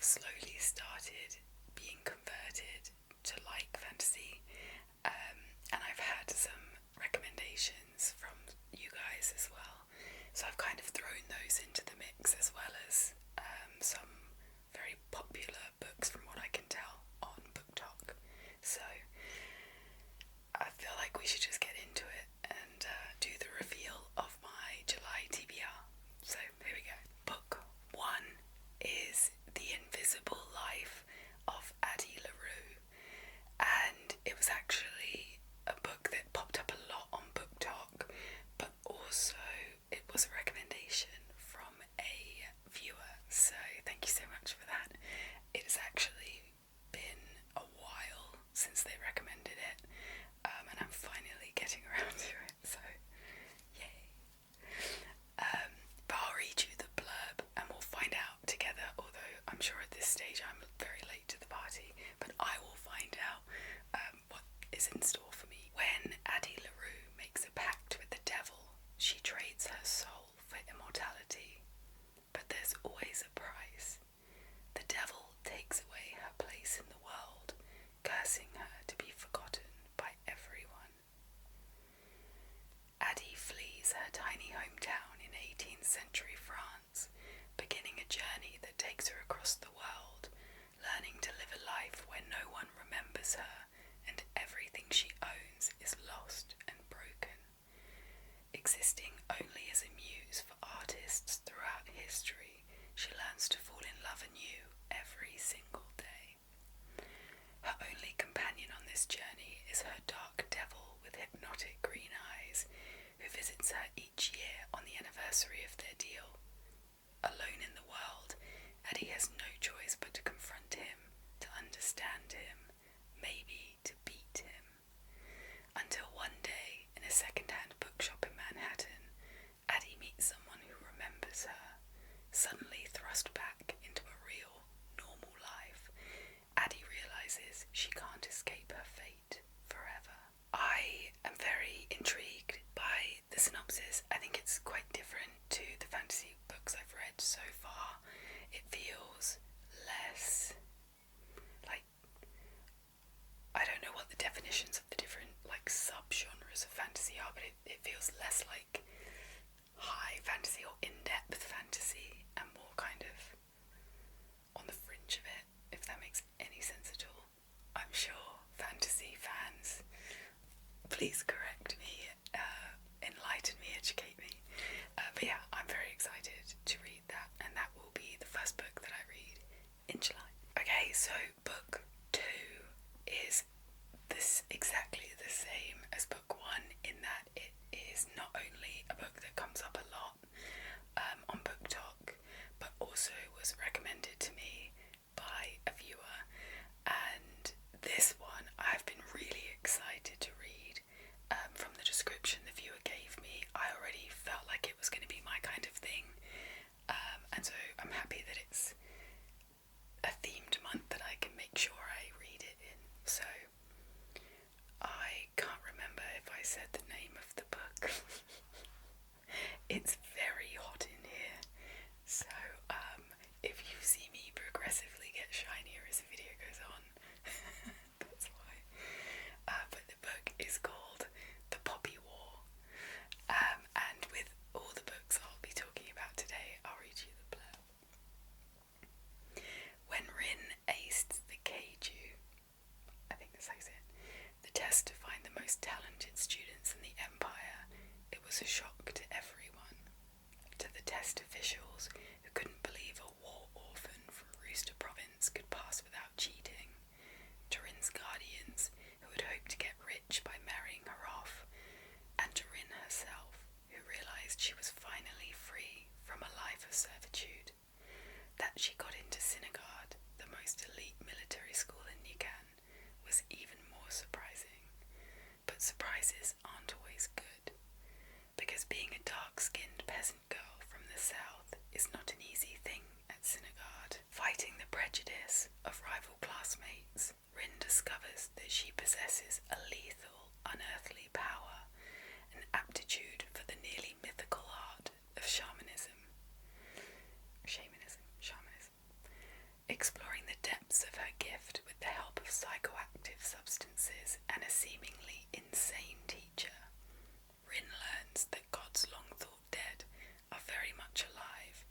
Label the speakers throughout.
Speaker 1: slowly started being converted to like fantasy, and I've had some recommendations from you guys as well. So I've kind of thrown those into the mix, as well as some very popular books from what I can tell on BookTok. So I feel like we should just get into it and do the reveal of my July TBR. So here we go. Book 1 is The Invisible Life of Addie LaRue, and it was actually a book that popped up a lot on BookTok, but also it was a recommendation from a viewer, so thank you so much for that. It has actually been a while since they recommended it, and I'm finally getting around to it, so yay. But I'll read you the blurb and we'll find out together, although I'm sure at this stage I'm very late to the party, but I will find out what is in store for me. When Addie LaRue makes a pact with the devil, she trades her soul for immortality. But there's always a price. The devil takes away her place in the world, cursing her to be forgotten by everyone. Addie flees her tiny hometown in 18th century France, beginning a journey that takes her across the world, learning to live a life where no one remembers her and everything she owns is lost and broken. Existing only as a muse for artists throughout history, she learns to fall in love anew every single day. Her only companion on this journey is her dark devil with hypnotic green eyes, who visits her each year on the anniversary of their deal. Alone in the world, Addie has no choice but to confront him, to understand him, maybe to beat him. Until one day, in a second-hand bookshop in Manhattan, Addie meets someone who remembers her. Suddenly thrust back into a real, normal life, Addie realizes she can't escape her fate forever. I am very intrigued by the synopsis. I think it's quite different to the fantasy books I've read so far. It feels less like, I don't know what the definitions of the different sub-genres of fantasy are, but it feels less like high fantasy or in-depth fantasy and more kind of on the fringe of it, if that makes any sense at all. I'm sure fantasy fans, please correct me, enlighten me, educate me. But yeah, I'm very excited to read that, and that will be the first book that I read in July. Okay, so book 2 is this exactly the same as book 1 in that it is not only a book that comes up a lot on BookTok, but also was recommended to me by a viewer, and this one I've been really excited to read. From the description the viewer gave me, I already felt like it was going to be my kind of thing, and so I'm happy that it's a themed month that I can make sure I read it in. So I can't remember if I said the name of the book. It's very hot in here, so if you see me progressively get shinier as the video goes on, that's why. But the book is called The Poppy War, and with all the books I'll be talking about today, I'll read you the blurb. When Rin aced the Keiju, I think that's how you say it, the test to find the most talented students in the Empire, it was a shock to everyone. To the test officials, who couldn't believe a war orphan from Rooster Province could pass without cheating. To Rin's guardians, who had hoped to get rich by marrying her off. And to Rin herself, who realised she was finally free from a life of servitude. That she got into Sinigard, the most elite military school in Nikan, was even more surprising. But surprises aren't always good, because being a dark-skinned peasant girl from the south is not an easy thing at Sinigard. Fighting the prejudice of rival classmates, Rin discovers that she possesses a lethal, unearthly power, an aptitude for the nearly mythical art of shamanism. Exploring the depths of her gift with the help of psychoactive substances and a seemingly insane teacher, Rin learns that gods long thought dead are very much alive,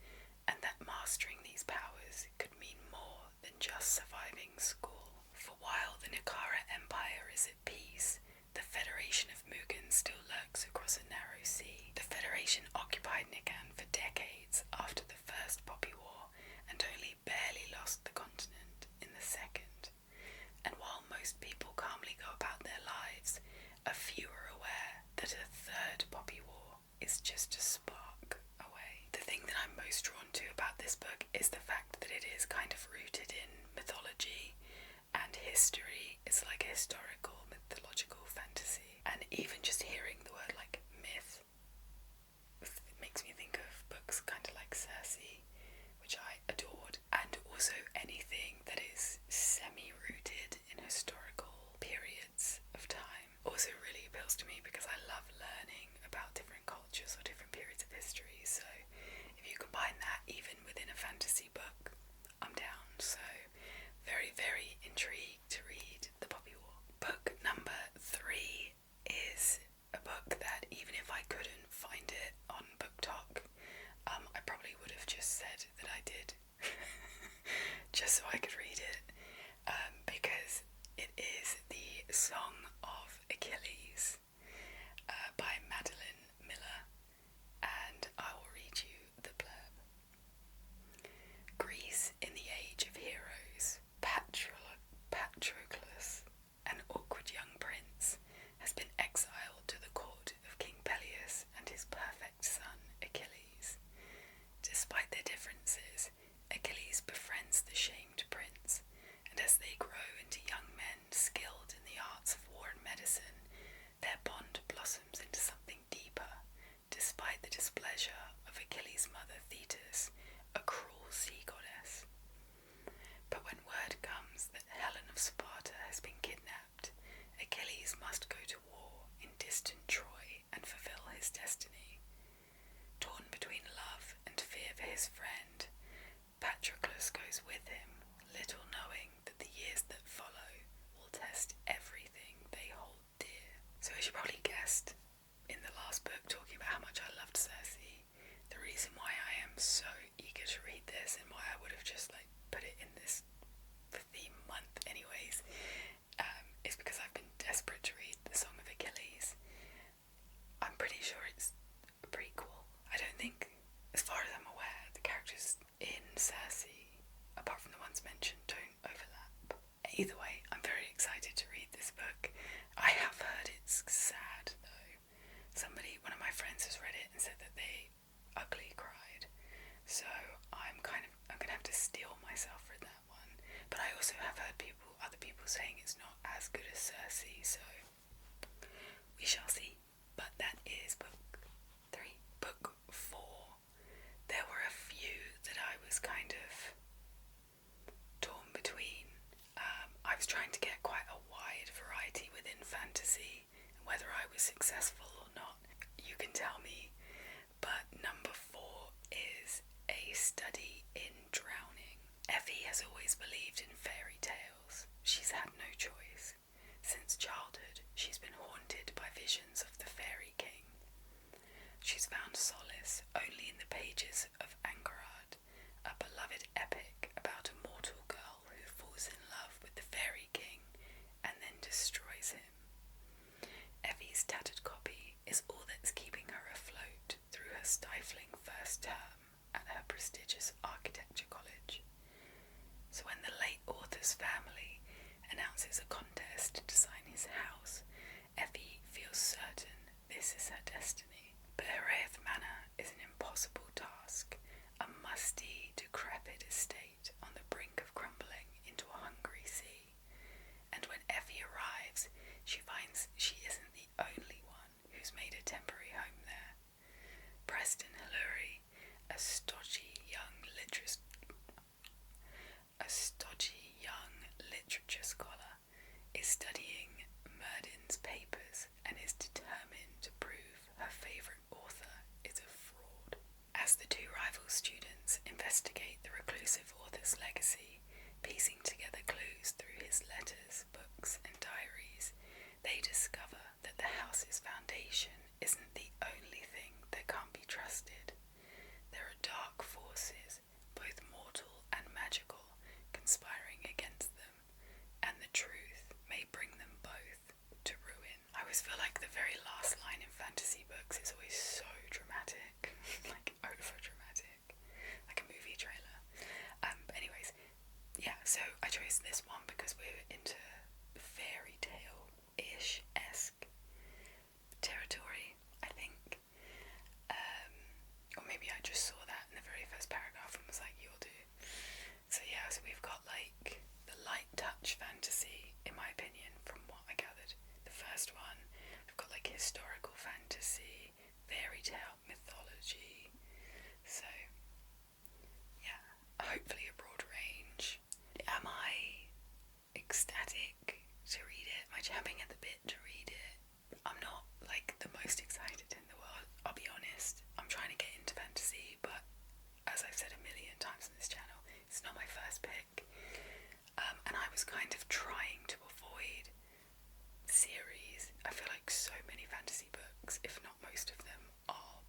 Speaker 1: and that mastering these powers could mean more than just surviving school. For while the Nikara Empire is at peace, the Federation of Mugen still lurks across a narrow sea. The Federation occupied Nikan for decades after the First Poppy War, and only barely lost the continent in the second. And while most people calmly go about their lives, a few are aware that a third Poppy War is just a spark away. The thing that I'm most drawn to about this book is the fact that it is kind of rooted in mythology and history. It's like a historical, mythological fantasy. And even just hearing the word like myth, it makes me think of books kind of like Circe, which I adored, and also anything that is semi-rooted in historical periods of time also really appeals to me, because I love learning about different cultures or different periods of history. So if you combine that even within a fantasy book, I'm down. So very, very intrigued to read The Poppy War. Book number 3 is a book that, even if I couldn't find it on BookTok, I probably would have just said that I did just so I could read it, because it is The Song of Achilles by Madeline Miller, and I will read you the blurb. Greece in the age of heroes, Patroclus, an awkward young prince, has been exiled to the court of King Peleus and his perfect son Achilles. Despite their differences, Achilles befriends the shamed prince, and as they grow into young men skilled in the arts of war and medicine, their bond blossoms into something deeper, despite the displeasure of Achilles' mother Thetis, a cruel sea goddess. But when word comes that Helen of Sparta has been kidnapped, Achilles must go to war in distant Troy and fulfill his destiny. Torn between love and fear for his friend, Patroclus goes with him, little knowing that the years that follow will test everything they hold dear. So as you probably guessed, in the last book talking about how much I loved Circe, the reason why I am so eager to read this, and why I would have just put it in this theme month anyways, is because I've been desperate to read The Song of Achilles. I'm pretty sure it's a prequel. I don't think, as far as I'm aware, the characters in Circe, apart from the ones mentioned, don't overlap. Either way, I'm very excited to read this book. I have heard it's sad though. One of my friends has read it and said that they ugly cried. So I'm gonna have to steel myself for that one. But I also have heard other people saying it's not as good as Circe, so we shall see. But that is book 3. Book 4. There were a few that I was kind of torn between. I was trying to get quite a wide variety within fantasy, and whether I was successful or not, you can tell me. But number 4 is A Study in Drowning. Effie has always believed in fairy tales. She's had no choice. Since childhood, she's been haunted by visions of the Fairy King. She's found solace only in the pages of Angarad, a beloved epic about a mortal girl who falls in love with the Fairy King and then destroys him. Effie's tattered copy is all that's keeping her afloat through her stifling first term at her prestigious architecture college. So when the late author's family announces a contest to design his house, Effie feels certain this is her destiny. But Hereth Manor is an impossible task, a musty, decrepit estate on the brink of crumbling into a hungry sea. And when Effie arrives, she finds she isn't the only one who's made a temporary home there. Preston Hillary, a stodgy young literature scholar, is studying Murden's papers and is determined to prove her favourite author is a fraud. As the two rival students investigate the reclusive author's legacy, Piecing together clues through his letters, books, and diaries, they discover that the house's foundation isn't the only thing that can't be trusted. There are dark forces, both mortal and magical, conspiring against them, and the truth may bring them both to ruin. I always feel like the very last line in fantasy books is always so dramatic, like over dramatic, like a movie trailer. But anyways, yeah, so I chose this one because we're into fairy tale-ish-esque territory, I think. Or maybe I just saw that in the very first paragraph and was like, you'll do. So yeah, so we've got like the light touch fantasy, in my opinion, from what I gathered. The first one, we've got like historical fantasy, fairy tale mythology. So yeah, hopefully a broad range. Am I ecstatic to read it? Am I champing at the bit to read it? I'm not like the most excited in the world, I'll be honest. I'm trying to get into fantasy, but as I've said a million times on this channel, it's not my first pick. And I was kind of trying to avoid series. I feel like so many fantasy books, if not most of them, are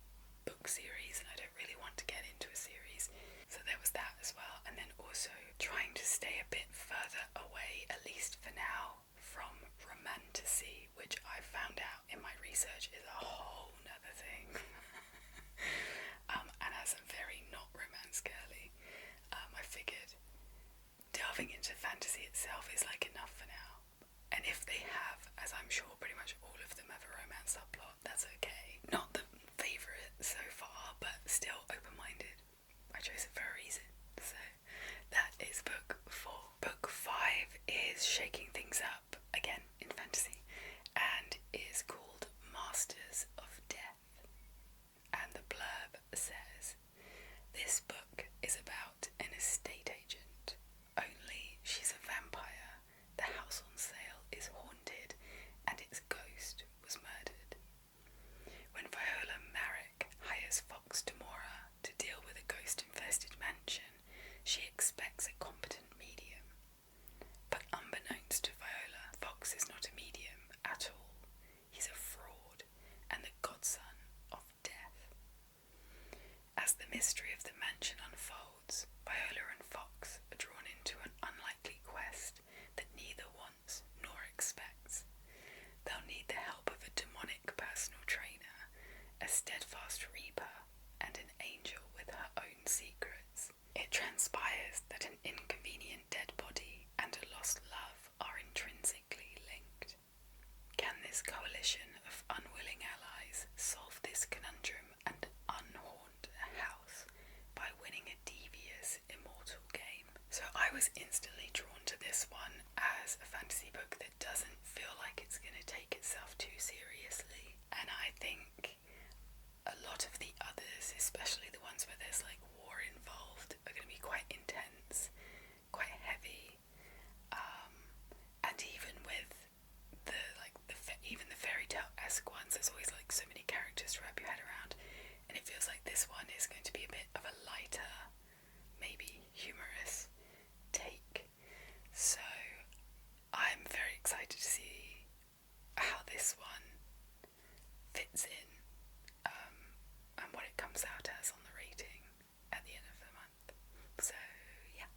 Speaker 1: book series, and I don't really want to get into a series. So there was that as well. And then also trying to stay a bit further away, at least for now, from romantasy, which I found out in my research is a whole nother thing. And as I'm very not romance girly, I figured delving into fantasy itself is like enough for now. And if they have, as I'm sure pretty much all of them have a romance subplot, that's okay. Not the favourite so far, but still open-minded. I chose it for a reason. So that is book 4. Book 5 is shaking things up again in fantasy and is called Masters of Death. And the blurb says, this book is about an estate agent, only she's a vampire. The house on sale is haunted and its ghost was murdered. When Viola Marek hires Fox Demora to deal with a ghost-infested mansion, she expects a competent medium. But unbeknownst to Viola, Fox is not a medium at all. He's a fraud and the godson of death. As the mystery of the mansion unfolds, Viola and Fox are drawn into an unlikely quest that neither wants nor expects. They'll need the help of a demonic personal trainer, a steadfast reaper, and an angel with her own secrets. It transpires that an inconvenient dead body and a lost love are intrinsically linked. Can this coalition of unwilling allies solve this conundrum and unhaunt a house by winning a devious, immortal game? So I was instantly drawn to this one as a fantasy book that doesn't feel like it's going to take itself too seriously. And I think a lot of the others, especially the ones where there's like war involved, are going to be quite intense, quite heavy. And even with even the fairy tale-esque ones, there's always like so many characters to wrap your head around, and it feels like this one is going to be a bit of a lighter, maybe humorous take. So I'm very excited to see how this one fits in, and what it comes out as on the rating at the end of the month. So yeah,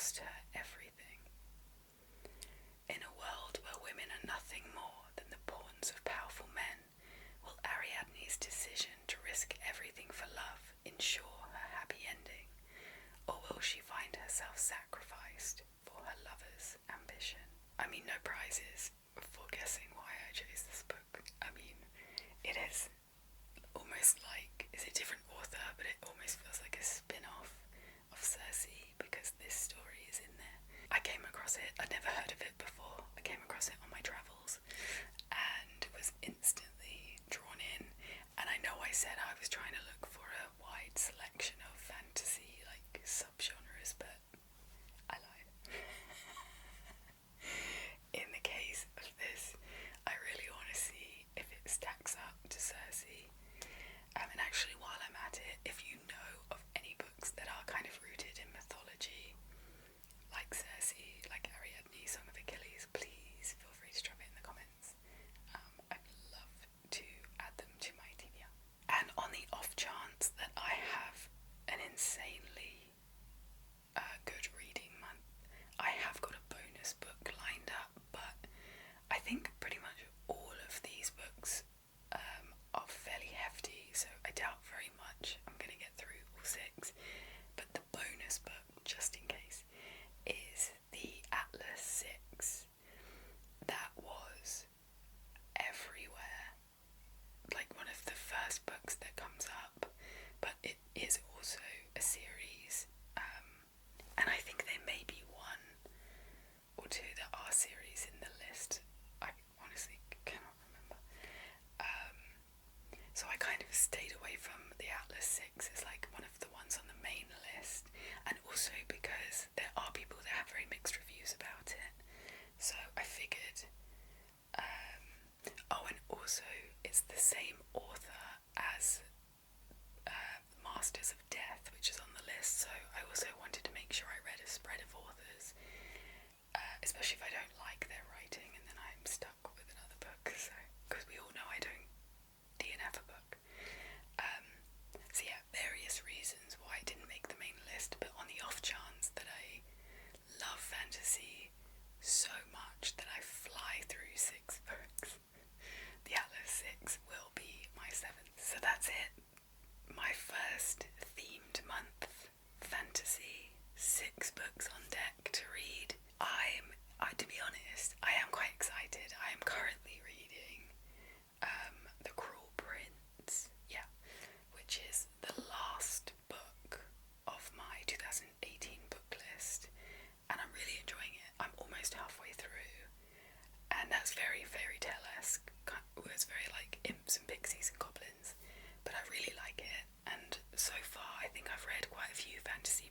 Speaker 1: cost her everything. In a world where women are nothing more than the pawns of powerful men, will Ariadne's decision to risk everything for love ensure her happy ending, or will she find herself sacrificed for her lover's ambition? I mean, no prizes for guessing why I chose this book. I mean, it is almost like, it's a different author, but it almost feels like a spin-off of Circe, because this story is in there. I came across it, I'd never heard of it before. I came across it on my travels and was instantly drawn in. And I know I said I was trying to look for a wide selection of fantasy, like, subgenres, but I lied. In the case of this, I really want to see if it stacks up to Circe. And actually, while I'm at it, if you know of any books that are kind of rooted in mythology, like Circe, like Ariadne, Song of Achilles, please feel free to drop it in the comments. I'd love to add them to my TBR. And on the off chance that I have an insanely good reading month, I have got a bonus book lined up, but I think pretty much all of these books are fairly hefty, so I doubt very much I'm going to get through all 6. But the bonus book, just in case, is the Atlas 6. That was everywhere, like one of the first books that comes up, but it is also a series, and I think there may be 1 or 2 that are series in the list. I honestly cannot remember. So I kind of stayed away from the Atlas 6 as like one of the ones on the main list, and also because there are people that have very mixed reviews about it. So I figured, oh, and also it's the same author as Masters of Death, which is on the list, so I also wanted to make sure I read a spread of authors, especially if I don't like their writing and then I'm stuck with another book, so, because we all know I don't DNF a book. So yeah, various reasons why it didn't make the main list, but on the off chance that I love fantasy so much that I fly through 6 books, the Atlas 6 will be my 7th. So that's it. My first themed month, fantasy, 6 books on deck to read. To be honest, I am quite excited. I am currently reading The Cruel Prince, which is the last book of my 2018 book list, and I'm really enjoying it. I'm almost halfway through, and that's very fairy tale-esque. It's very like imps and pixies and goblins, but I really like it, and so far I think I've read quite a few fantasy